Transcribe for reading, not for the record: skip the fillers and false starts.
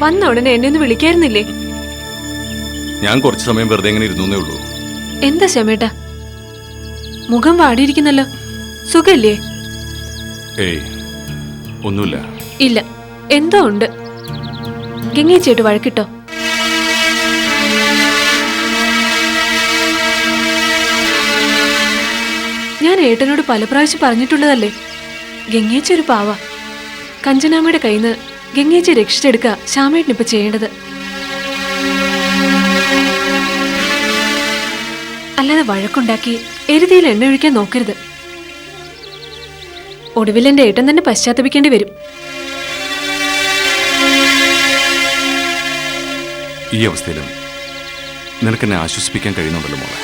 വന്ന ഉടനെ എന്നെ ഒന്ന് വിളിക്കായിരുന്നില്ലേ? ഞാൻ കുറച്ചു സമയം വെറുതെ എങ്ങനെ ഇരുന്നേ ഉള്ളൂ. എന്താ ശ്യാമേട്ടാ, മുഖം വാടിയിരിക്കുന്നല്ലോ, സുഖല്ലേ? ഏയ് ഒന്നുമില്ല. ഇല്ല, എന്തോ ഉണ്ട്. ഗംഗേച്ചിട്ട് വഴക്കിട്ടോ? ഞാൻ ഏട്ടനോട് പല പ്രാവശ്യം പറഞ്ഞിട്ടുള്ളതല്ലേ, ഗംഗേച്ചി ഒരു പാവ. കഞ്ചനാമ്മയുടെ കയ്യിൽ നിന്ന് ഗംഗേച്ചി രക്ഷിച്ചെടുക്കുക ശ്യാമേട്ടനിപ്പോ ചെയ്യേണ്ടത്. അല്ലാതെ വഴക്കുണ്ടാക്കി എരുതിയിൽ എണ്ണ ഒഴിക്കാൻ നോക്കരുത്. ഒടുവിൽ എന്റെ ഏട്ടൻ തന്നെ പശ്ചാത്തപിക്കേണ്ടി വരും. ഈ അവസ്ഥയിലും നിനക്കെന്നെ ആശ്വസിപ്പിക്കാൻ കഴിയുന്നുണ്ടല്ലോ മോളെ.